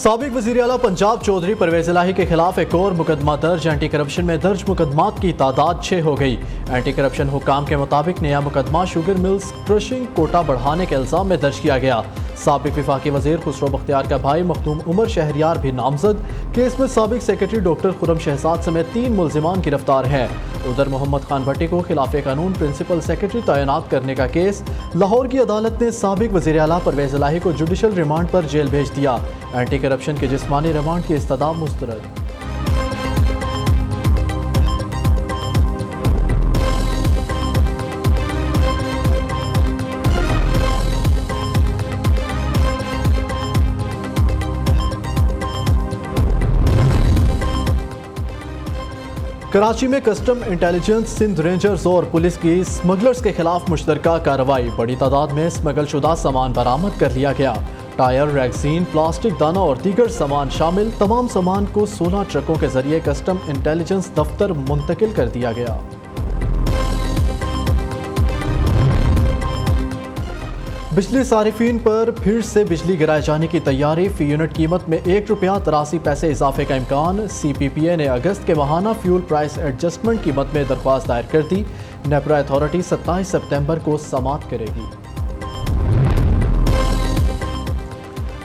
سابق وزیر اعلیٰ پنجاب چودھری پرویز الہی کے خلاف ایک اور مقدمہ درج۔ اینٹی کرپشن میں درج مقدمات کی تعداد 6 ہو گئی۔ اینٹی کرپشن حکام کے مطابق نیا مقدمہ شوگر ملز کرشنگ کوٹا بڑھانے کے الزام میں درج کیا گیا۔ سابق وفاقی وزیر خسرو بختیار کا بھائی مخدوم عمر شہریار بھی نامزد۔ کیس میں سابق سیکرٹری ڈاکٹر خرم شہزاد سمیت 3 ملزمان گرفتار ہیں۔ ادھر محمد خان بھٹی کو خلاف قانون پرنسپل سیکرٹری تعینات کرنے کا کیس۔ لاہور کی عدالت نے سابق وزیر اعلیٰ پرویز الہی کو جوڈیشل ریمانڈ پر جیل بھیج دیا۔ اینٹی کرپشن کے جسمانی ریمانڈ کی استدعا مسترد۔ کراچی میں کسٹم انٹیلیجنس، سندھ رینجرز اور پولیس کی سمگلرز کے خلاف مشترکہ کارروائی۔ بڑی تعداد میں سمگل شدہ سامان برآمد کر لیا گیا۔ ٹائر، ریگزین، پلاسٹک دانہ اور دیگر سامان شامل تمام سامان کو 16 ٹرکوں کے ذریعے کسٹم انٹیلیجنس دفتر منتقل کر دیا گیا۔ بجلی صارفین پر پھر سے بجلی گرائے جانے کی تیاری۔ فی یونٹ قیمت میں ₹1.83 اضافے کا امکان۔ سی پی پی اے نے اگست کے ماہانہ فیول پرائس ایڈجسٹمنٹ قیمت میں درخواست دائر کر دی۔ نیپرا اتھارٹی 27 سپتمبر کو سماعت کرے گی۔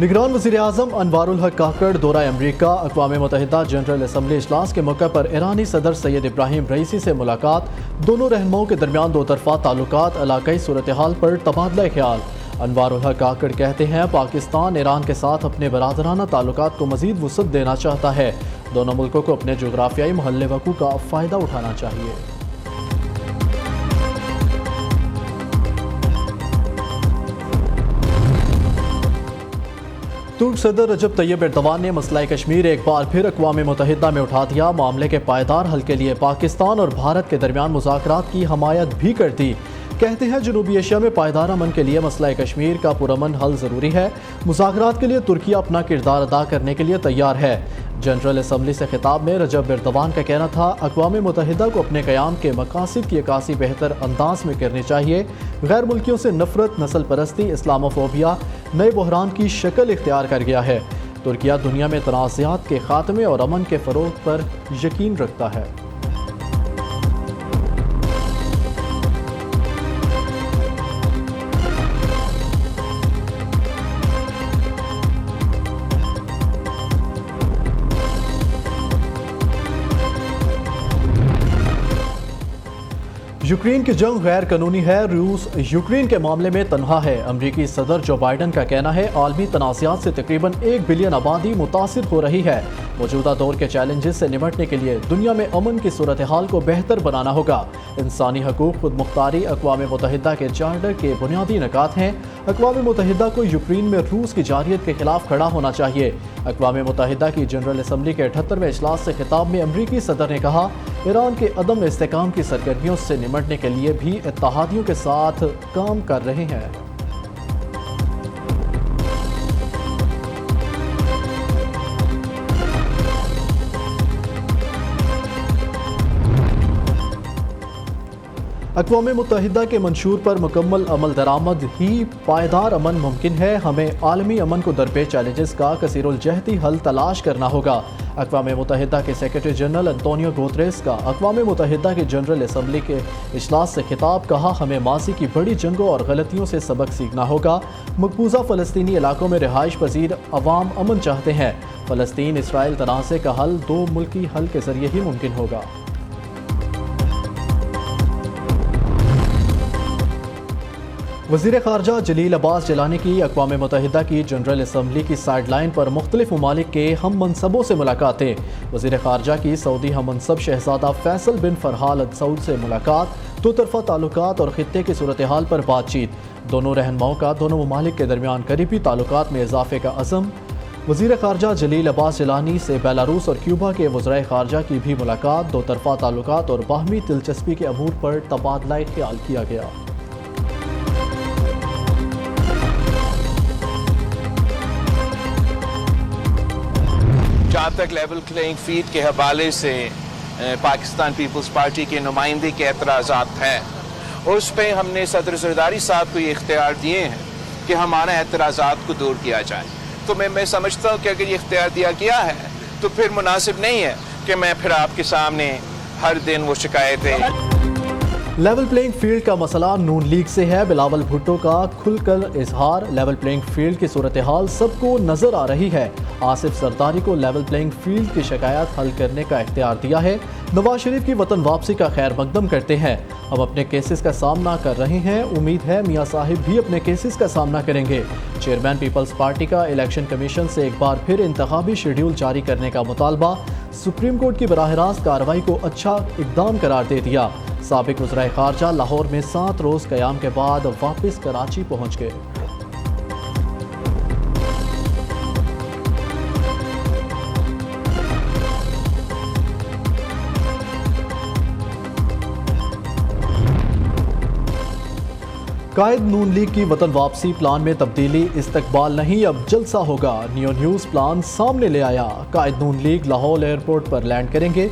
نگران وزیر اعظم انوار الحق کاکڑ دورہ امریکہ۔ اقوام متحدہ جنرل اسمبلی اجلاس کے موقع پر ایرانی صدر سید ابراہیم رئیسی سے ملاقات۔ دونوں رہنماؤں کے درمیان 2 طرفہ تعلقات، علاقائی صورتحال پر تبادلہ خیال۔ انوار الحق کاکڑ کہتے ہیں پاکستان ایران کے ساتھ اپنے برادرانہ تعلقات کو مزید وسعت دینا چاہتا ہے۔ دونوں ملکوں کو اپنے جغرافیائی محل وقوع کا فائدہ اٹھانا چاہیے۔ ترک صدر رجب طیب ایردوان نے مسئلہ کشمیر ایک بار پھر اقوام متحدہ میں اٹھا دیا۔ معاملے کے پائیدار حل کے لیے پاکستان اور بھارت کے درمیان مذاکرات کی حمایت بھی کر دی۔ کہتے ہیں جنوبی ایشیا میں پائیدار امن کے لیے مسئلہ کشمیر کا پرامن حل ضروری ہے۔ مذاکرات کے لیے ترکیہ اپنا کردار ادا کرنے کے لیے تیار ہے۔ جنرل اسمبلی سے خطاب میں رجب ایردوان کا کہنا تھا اقوام متحدہ کو اپنے قیام کے مقاصد کی عکاسی بہتر انداز میں کرنی چاہیے۔ غیر ملکیوں سے نفرت، نسل پرستی، اسلاموفوبیا نئے بحران کی شکل اختیار کر گیا ہے۔ ترکیہ دنیا میں تنازعات کے خاتمے اور امن کے فروغ پر یقین رکھتا ہے۔ یوکرین کی جنگ غیر قانونی ہے۔ روس یوکرین کے معاملے میں تنہا ہے۔ امریکی صدر جو بائیڈن کا کہنا ہے عالمی تنازعات سے تقریباً 1 بلین آبادی متاثر ہو رہی ہے۔ موجودہ دور کے چیلنجز سے نمٹنے کے لیے دنیا میں امن کی صورتحال کو بہتر بنانا ہوگا۔ انسانی حقوق، خود مختاری اقوام متحدہ کے چارٹر کے بنیادی نکات ہیں۔ اقوام متحدہ کو یوکرین میں روس کی جارحیت کے خلاف کھڑا ہونا چاہیے۔ اقوام متحدہ کی جنرل اسمبلی کے 78ویں اجلاس سے خطاب میں امریکی صدر نے کہا ایران کے عدم استحکام کی سرگرمیوں سے نمٹنے کے لیے بھی اتحادیوں کے ساتھ کام کر رہے ہیں۔ اقوام متحدہ کے منشور پر مکمل عمل درآمد ہی پائیدار امن ممکن ہے۔ ہمیں عالمی امن کو درپیش چیلنجز کا کثیر الجہتی حل تلاش کرنا ہوگا۔ اقوام متحدہ کے سیکرٹری جنرل انطونیو گوتریس کا اقوام متحدہ کی جنرل اسمبلی کے اجلاس سے خطاب۔ کہا ہمیں ماضی کی بڑی جنگوں اور غلطیوں سے سبق سیکھنا ہوگا۔ مقبوضہ فلسطینی علاقوں میں رہائش پذیر عوام امن چاہتے ہیں۔ فلسطین اسرائیل تنازع کا حل 2 ملکی حل کے ذریعے ہی ممکن ہوگا۔ وزیر خارجہ جلیل عباس جیلانی کی اقوام متحدہ کی جنرل اسمبلی کی سائیڈ لائن پر مختلف ممالک کے ہم منصبوں سے ملاقاتیں۔ وزیر خارجہ کی سعودی ہم منصب شہزادہ فیصل بن فرحان ال سعود سے ملاقات۔ 2 طرفہ تعلقات اور خطے کی صورتحال پر بات چیت۔ دونوں رہنماؤں کا دونوں ممالک کے درمیان قریبی تعلقات میں اضافے کا عزم۔ وزیر خارجہ جلیل عباس جیلانی سے بیلاروس اور کیوبا کے وزرائے خارجہ کی بھی ملاقات۔ 2 طرفہ تعلقات اور باہمی دلچسپی کے امور پر تبادلہ خیال کیا گیا۔ جہاں تک لیول پلینگ فیلڈ کے حوالے سے پاکستان پیپلز پارٹی کے نمائندے کے اعتراضات ہیں، اس پہ ہم نے صدر زرداری صاحب کو یہ اختیار دیے ہیں کہ ہمارے اعتراضات کو دور کیا جائے۔ تو میں سمجھتا ہوں کہ اگر یہ اختیار دیا گیا ہے تو پھر مناسب نہیں ہے کہ میں پھر آپ کے سامنے ہر دن وہ شکایتیں. لیول پلینگ فیلڈ کا مسئلہ نون لیگ سے ہے. بلاول بھٹو کا کھل کر اظہار. لیول پلینگ فیلڈ کی صورتحال سب کو نظر آ رہی ہے. آصف زرداری کو لیول پلینگ فیلڈ کی شکایات حل کرنے کا اختیار دیا ہے. نواز شریف کی وطن واپسی کا خیر مقدم کرتے ہیں. ہم اپنے کیسز کا سامنا کر رہے ہیں. امید ہے میاں صاحب بھی اپنے کیسز کا سامنا کریں گے. چیئرمین پیپلز پارٹی کا الیکشن کمیشن سے ایک بار پھر انتخابی شیڈیول جاری کرنے کا مطالبہ. سپریم کورٹ کی براہ راست کارروائی کو اچھا اقدام قرار دے دیا. سابق وزرائے خارجہ لاہور میں 7 روز قیام کے بعد واپس کراچی پہنچ گئے. قائد نون لیگ کی وطن واپسی پلان میں تبدیلی. استقبال نہیں اب جلسہ ہوگا. نیو نیوز پلان سامنے لے آیا. قائد نون لیگ لاہور ایئرپورٹ پر لینڈ کریں گے.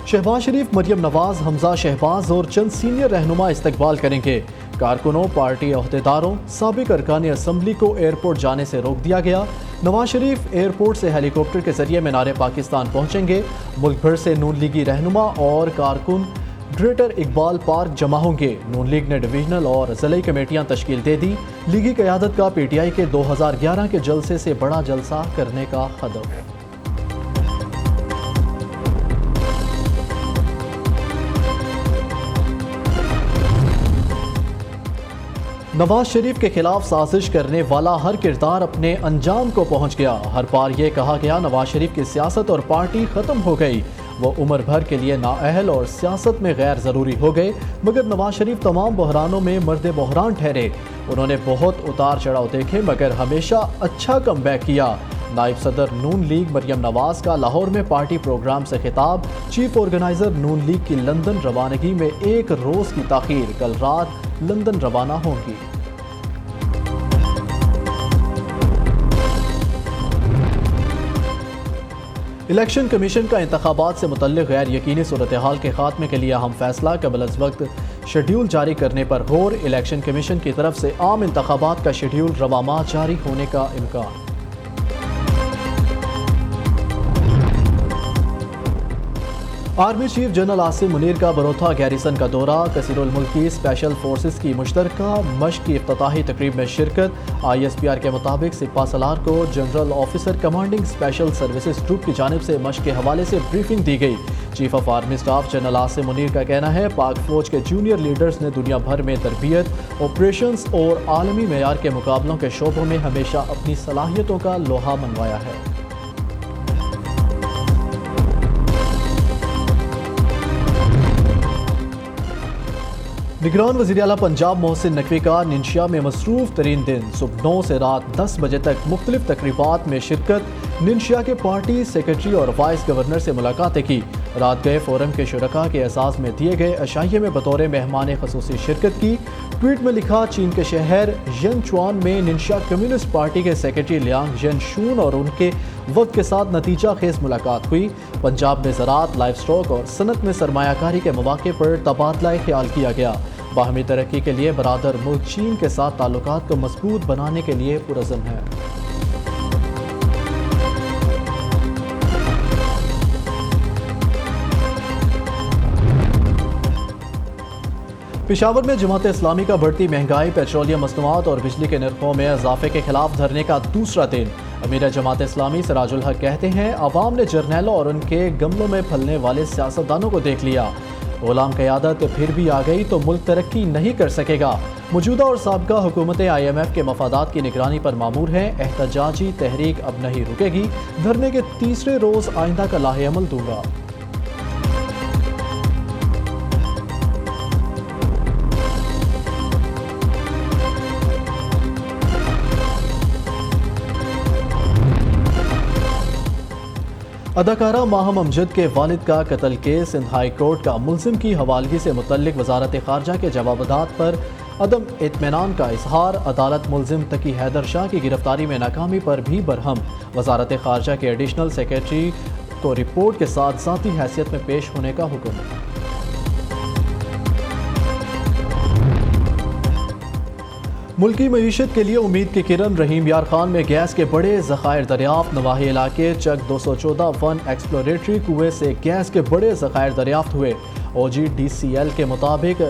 شہباز شریف، مریم نواز، حمزہ شہباز اور چند سینئر رہنما استقبال کریں گے. کارکنوں، پارٹی عہدیداروں، سابق ارکان اسمبلی کو ایئرپورٹ جانے سے روک دیا گیا. نواز شریف ایئرپورٹ سے ہیلی کاپٹر کے ذریعے مینار پاکستان پہنچیں گے. ملک بھر سے نون لیگی رہنما اور کارکن گریٹر اقبال پارک جمع ہوں گے. نون لیگ نے ڈویژنل اور ضلعی کمیٹیاں تشکیل دے دی. لیگی قیادت کا پی ٹی آئی کے 2011 کے جلسے سے بڑا جلسہ کرنے کا ہدف. نواز شریف کے خلاف سازش کرنے والا ہر کردار اپنے انجام کو پہنچ گیا. ہر بار یہ کہا گیا نواز شریف کی سیاست اور پارٹی ختم ہو گئی. وہ عمر بھر کے لیے نااہل اور سیاست میں غیر ضروری ہو گئے. مگر نواز شریف تمام بحرانوں میں مرد بحران ٹھہرے. انہوں نے بہت اتار چڑھاؤ دیکھے مگر ہمیشہ اچھا کم بیک کیا. نائب صدر نون لیگ مریم نواز کا لاہور میں پارٹی پروگرام سے خطاب. چیف آرگنائزر نون لیگ کی لندن روانگی میں 1 روز کی تاخیر. کل رات لندن روانہ ہوں گی. الیکشن کمیشن کا انتخابات سے متعلق غیر یقینی صورتحال کے خاتمے کے لیے اہم فیصلہ. قبل از وقت شیڈیول جاری کرنے پر غور. الیکشن کمیشن کی طرف سے عام انتخابات کا شیڈیول رواں ماہ جاری ہونے کا امکان. Army chief general Asim Munir کا بروتھا گیریسن کا دورہ. کثیر الملکی اسپیشل فورسز کی مشترکہ مشق کی افتتاحی تقریب میں شرکت. آئی ایس پی آر کے مطابق سپہ سالار کو general officer commanding special services group کی جانب سے مشق کے حوالے سے بریفنگ دی گئی. Chief of army staff general Asim Munir کا کہنا ہے پاک فوج کے جونیئر لیڈرز نے دنیا بھر میں تربیت، آپریشنز اور عالمی معیار کے مقابلوں کے شعبوں میں ہمیشہ اپنی صلاحیتوں کا لوہا منوایا ہے. نگران وزیر اعلیٰ پنجاب محسن نقوی کا ننشیا میں مصروف ترین دن. صبح 9 سے رات 10 بجے تک مختلف تقریبات میں شرکت. ننشیا کے پارٹی سیکرٹری اور وائس گورنر سے ملاقاتیں کی. رات گئے فورم کے شرکاء کے اعزاز میں دیے گئے عشائیے میں بطور مہمان خصوصی شرکت کی. ٹویٹ میں لکھا چین کے شہر ینچوان میں ننشیا کمیونسٹ پارٹی کے سیکرٹری لیانگ ین شون اور ان کے وقت کے ساتھ نتیجہ خیز ملاقات ہوئی. پنجاب میں زراعت، لائف سٹاک اور صنعت میں سرمایہ کاری کے مواقع پر تبادلہ خیال کیا گیا. باہمی ترقی کے لیے برادر ملک چین کے ساتھ تعلقات کو مضبوط بنانے کے لیے پرعزم ہے. پشاور میں جماعت اسلامی کا بڑھتی مہنگائی، پیٹرولیم مصنوعات اور بجلی کے نرخوں میں اضافے کے خلاف دھرنے کا دوسرا دن. امیر جماعت اسلامی سراج الحق کہتے ہیں عوام نے جرنیلوں اور ان کے گملوں میں پھلنے والے سیاستدانوں کو دیکھ لیا. غلام قیادت پھر بھی آ گئی تو ملک ترقی نہیں کر سکے گا. موجودہ اور سابقہ حکومتیں آئی ایم ایف کے مفادات کی نگرانی پر مامور ہیں. احتجاجی تحریک اب نہیں رکے گی. دھرنے کے تیسرے روز آئندہ کا لاہ عمل دوں گا. اداکارہ ماہم امجد کے والد کا قتل کیس. سندھ ہائی کورٹ کا ملزم کی حوالگی سے متعلق وزارت خارجہ کے جوابات پر عدم اطمینان کا اظہار. عدالت ملزم تقی حیدر شاہ کی گرفتاری میں ناکامی پر بھی برہم. وزارت خارجہ کے ایڈیشنل سیکرٹری کو رپورٹ کے ساتھ ذاتی حیثیت میں پیش ہونے کا حکم. ملکی معیشت کے لیے امید کی کرن رحیم یار خان میں گیس کے بڑے ذخائر دریافت نواحی علاقے چک 214 ون ایکسپلوریٹری کنویں سے گیس کے بڑے ذخائر دریافت ہوئے OGDCL کے مطابق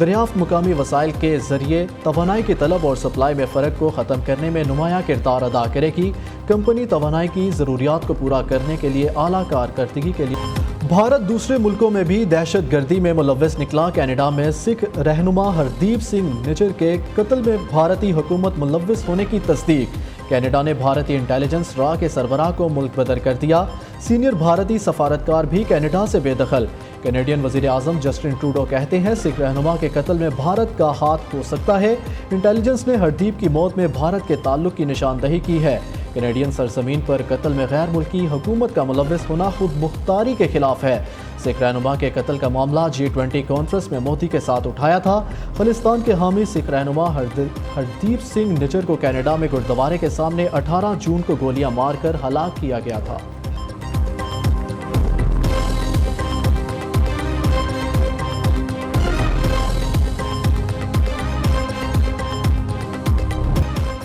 دریافت مقامی وسائل کے ذریعے توانائی کی طلب اور سپلائی میں فرق کو ختم کرنے میں نمایاں کردار ادا کرے گی کمپنی توانائی کی ضروریات کو پورا کرنے کے لیے اعلیٰ کارکردگی کے لیے بھارت دوسرے ملکوں میں بھی دہشت گردی میں ملوث نکلا کینیڈا میں سکھ رہنما ہردیپ سنگھ نجر کے قتل میں بھارتی حکومت ملوث ہونے کی تصدیق کینیڈا نے بھارتی انٹیلیجنس را کے سربراہ کو ملک بدر کر دیا سینئر بھارتی سفارتکار بھی کینیڈا سے بے دخل کینیڈین وزیر اعظم جسٹن ٹروڈو کہتے ہیں سکھ رہنما کے قتل میں بھارت کا ہاتھ ہو سکتا ہے انٹیلیجنس نے ہردیپ کی موت میں بھارت کے تعلق کی نشاندہی کی ہے کینیڈین سرزمین پر قتل میں غیر ملکی حکومت کا ملوث ہونا خود مختاری کے خلاف ہے سکھ رہنما کے قتل کا معاملہ G20 کانفرنس میں مودی کے ساتھ اٹھایا تھا خالصتان کے حامی سکھ رہنما ہردیپ سنگھ نجر کو کینیڈا میں گردوارے کے سامنے 18 جون کو گولیاں مار کر ہلاک کیا گیا تھا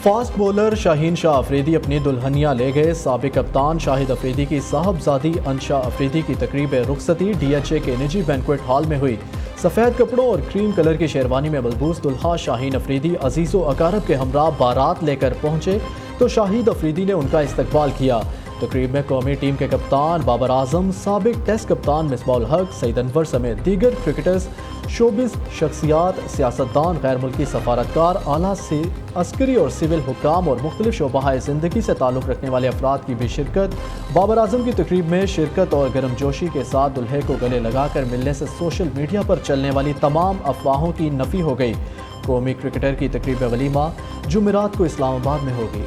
فاسٹ بولر شاہین شاہ افریدی اپنی دلہنیاں لے گئے سابق کپتان شاہد افریدی کی صاحبزادی انشا افریدی کی تقریب رخصتی DHA کے نجی بینکویٹ ہال میں ہوئی سفید کپڑوں اور کریم کلر کی شیروانی میں ملبوس دلہا شاہین افریدی عزیز و اقارب کے ہمراہ بارات لے کر پہنچے تو شاہد افریدی نے ان کا استقبال کیا تقریب میں قومی ٹیم کے کپتان بابر اعظم سابق ٹیسٹ کپتان مصباح الحق سعید انور سمیت دیگر کرکٹرز شوبز شخصیات سیاستدان غیر ملکی سفارتکار اعلیٰ سے عسکری اور سول حکام اور مختلف شعبہ زندگی سے تعلق رکھنے والے افراد کی بھی شرکت بابر اعظم کی تقریب میں شرکت اور گرم جوشی کے ساتھ دلہے کو گلے لگا کر ملنے سے سوشل میڈیا پر چلنے والی تمام افواہوں کی نفی ہو گئی قومی کرکٹر کی تقریب ولیمہ جمعرات کو اسلام آباد میں ہوگی